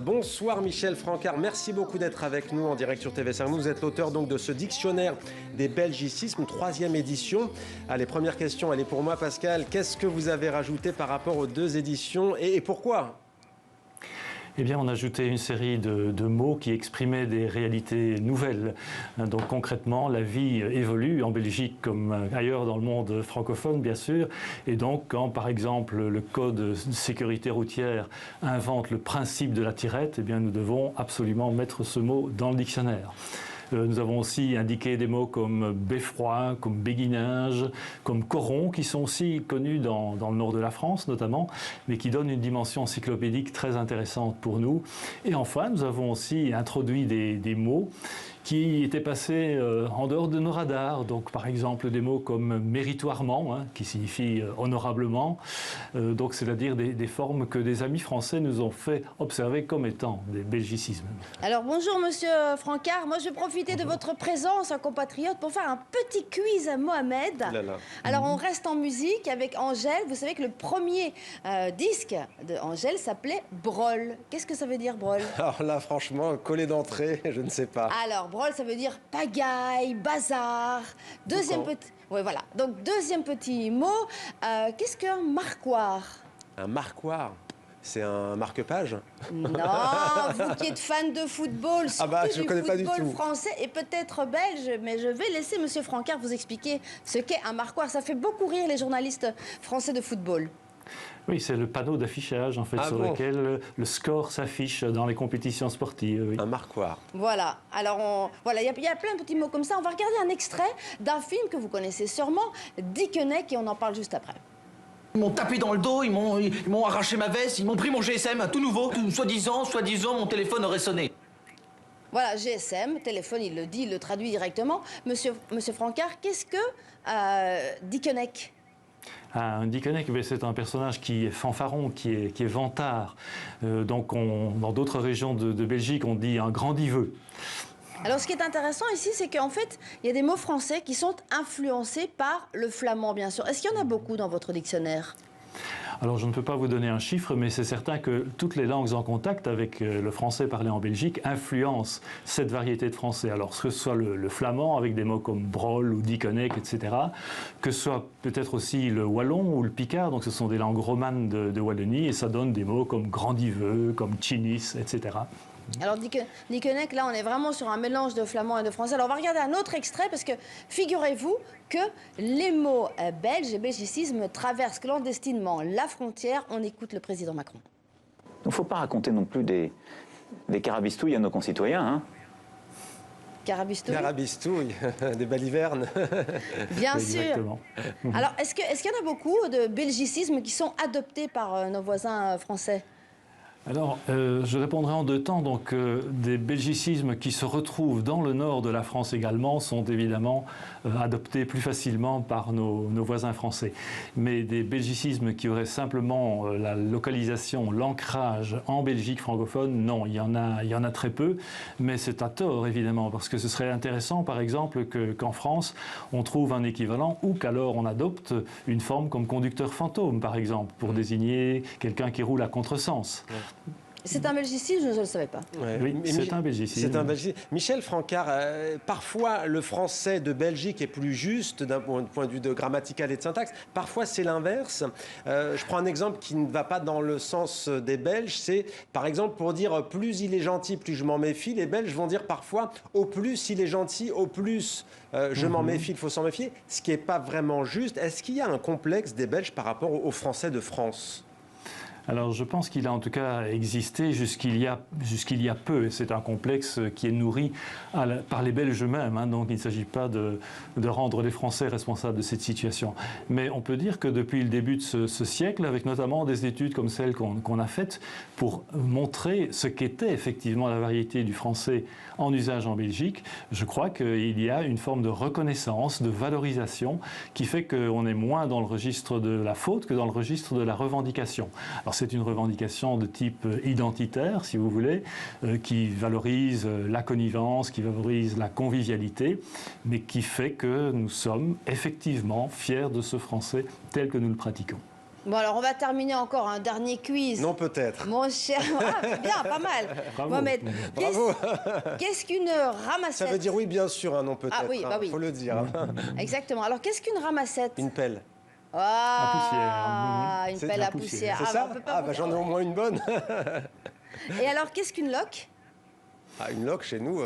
Bonsoir Michel Francard, merci beaucoup d'être avec nous en direct sur TV5. Vous êtes l'auteur donc de ce dictionnaire des belgicismes, 3e édition. Allez, première question, elle est pour moi Pascal. Qu'est-ce que vous avez rajouté par rapport aux 2 éditions et pourquoi ? Eh bien, on a ajouté une série de mots qui exprimaient des réalités nouvelles. Donc concrètement, la vie évolue en Belgique comme ailleurs dans le monde francophone, bien sûr. Et donc, quand par exemple le Code de sécurité routière invente le principe de la tirette, eh bien, nous devons absolument mettre ce mot dans le dictionnaire. Nous avons aussi indiqué des mots comme beffroi, comme béguinage, comme coron, qui sont aussi connus dans le nord de la France notamment, mais qui donnent une dimension encyclopédique très intéressante pour nous. Et enfin, nous avons aussi introduit des mots qui étaient passés en dehors de nos radars. Donc, par exemple, des mots comme méritoirement, qui signifie honorablement. Donc, c'est-à-dire des formes que des amis français nous ont fait observer comme étant des belgicismes. Alors, bonjour, monsieur Francard. Moi, je vais profiter de votre présence, un compatriote, pour faire un petit quiz à Mohamed. Alors, on reste en musique avec Angèle. Vous savez que le premier disque de Angèle s'appelait Brol. Qu'est-ce que ça veut dire, Brol? Alors là, franchement, collé d'entrée, je ne sais pas. Alors, Brol, ça veut dire pagaille, bazar. Deuxième petit... Oui, voilà. Donc, deuxième petit mot. Qu'est-ce qu'un marquoir? Un marquoir? C'est un marque-page? Non, vous qui êtes fan de football, surtout je connais pas du tout. football français et peut-être belge, mais je vais laisser monsieur Francard vous expliquer ce qu'est un marquoir. Ça fait beaucoup rire les journalistes français de football. Oui, c'est le panneau d'affichage en fait, sur lequel le score s'affiche dans les compétitions sportives. Oui. Un marquoir. Voilà. Alors, voilà, il y a plein de petits mots comme ça. On va regarder un extrait d'un film que vous connaissez sûrement, Dickeneck, et on en parle juste après. Ils m'ont tapé dans le dos, ils m'ont arraché ma veste, ils m'ont pris mon GSM, tout nouveau. Soi-disant, mon téléphone aurait sonné. Voilà, GSM, téléphone, il le dit, il le traduit directement. Monsieur Francard, qu'est-ce que Dickeneck? Un Dickeneck, c'est un personnage qui est fanfaron, qui est vantard. Donc, dans d'autres régions de Belgique, on dit un grandiveux. Alors, ce qui est intéressant ici, c'est qu'en fait, il y a des mots français qui sont influencés par le flamand, bien sûr. Est-ce qu'il y en a beaucoup dans votre dictionnaire ? Alors, je ne peux pas vous donner un chiffre, mais c'est certain que toutes les langues en contact avec le français parlé en Belgique influencent cette variété de français. Alors, que ce soit le flamand, avec des mots comme brol ou dickeneck, etc., que ce soit peut-être aussi le wallon ou le picard, donc ce sont des langues romanes de Wallonie, et ça donne des mots comme grandiveux, comme chinis, etc. Alors, Dickeneck, là, on est vraiment sur un mélange de flamand et de français. Alors, on va regarder un autre extrait, parce que figurez-vous que les mots belges et belgicismes traversent clandestinement la frontière. On écoute le président Macron. Il ne faut pas raconter non plus des carabistouilles à nos concitoyens, hein. Carabistouille. Carabistouille, des balivernes. Bien Exactement. sûr. Alors, est-ce qu'il y en a beaucoup de belgicismes qui sont adoptés par nos voisins français ? Alors, je répondrai en 2 temps. Donc, des belgicismes qui se retrouvent dans le nord de la France également sont évidemment adoptés plus facilement par nos voisins français. Mais des belgicismes qui auraient simplement la localisation, l'ancrage en Belgique francophone, non, il y en a très peu. Mais c'est à tort, évidemment, parce que ce serait intéressant, par exemple, qu'en France, on trouve un équivalent ou qu'alors on adopte une forme comme conducteur fantôme, par exemple, pour désigner quelqu'un qui roule à contresens. C'est un belgicisme, je ne le savais pas. Oui, c'est un belgicisme. C'est un belgicisme. Michel Francard, parfois le français de Belgique est plus juste d'un point de vue de grammatical et de syntaxe. Parfois c'est l'inverse. Je prends un exemple qui ne va pas dans le sens des Belges. C'est par exemple pour dire plus il est gentil, plus je m'en méfie. Les Belges vont dire parfois au plus il est gentil, au plus je m'en méfie, il faut s'en méfier. Ce qui n'est pas vraiment juste. Est-ce qu'il y a un complexe des Belges par rapport aux Français de France ? Alors je pense qu'il a en tout cas existé jusqu'il y a peu, et c'est un complexe qui est nourri par les Belges eux-mêmes, hein, donc il ne s'agit pas de rendre les Français responsables de cette situation. Mais on peut dire que depuis le début de ce siècle, avec notamment des études comme celles qu'on a faites pour montrer ce qu'était effectivement la variété du français en usage en Belgique, je crois qu'il y a une forme de reconnaissance, de valorisation qui fait qu'on est moins dans le registre de la faute que dans le registre de la revendication. Alors c'est une revendication de type identitaire, si vous voulez, qui valorise la connivence, qui valorise la convivialité, mais qui fait que nous sommes effectivement fiers de ce français tel que nous le pratiquons. Bon, alors on va terminer encore un dernier quiz. Non, peut-être. Mon cher... Ah, bien, pas mal. Bravo. Mohamed, Bravo. qu'est-ce qu'une ramassette? Ça veut dire oui, bien sûr, hein, non, peut-être. Ah oui, bah oui. Faut le dire. Exactement. Alors, qu'est-ce qu'une ramassette? Une pelle. Ah, une C'est pelle de la à poussière. C'est Ah, ça bah, on peut pas Ah, vous bah dire. j'en ai au moins une bonne. Et alors, qu'est-ce qu'une loque? Ah, une loque chez nous,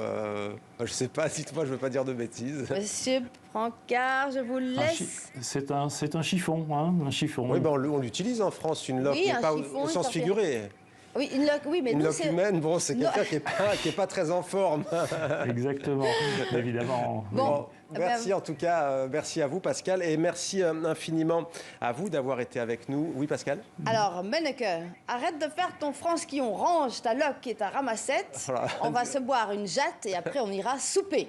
je sais pas, dites-moi, je veux pas dire de bêtises. Monsieur Francard, je vous laisse. C'est un chiffon, hein, un chiffon. Oui, ben on l'utilise en France, une loque, Oui, mais un pas chiffon, au sens ça fait- figuré. Oui, une loque, oui, mais Une nous, loque c'est... humaine, bon, c'est Non. quelqu'un qui est pas très en forme. Exactement, évidemment. Bon. Bon, Eh merci ben- en tout cas, merci à vous Pascal, et merci infiniment à vous d'avoir été avec nous. Oui Pascal? Alors, Menneke, arrête de faire ton franc-ski, on range ta loque et ta ramassette. Voilà. On va se boire une jatte et après on ira souper.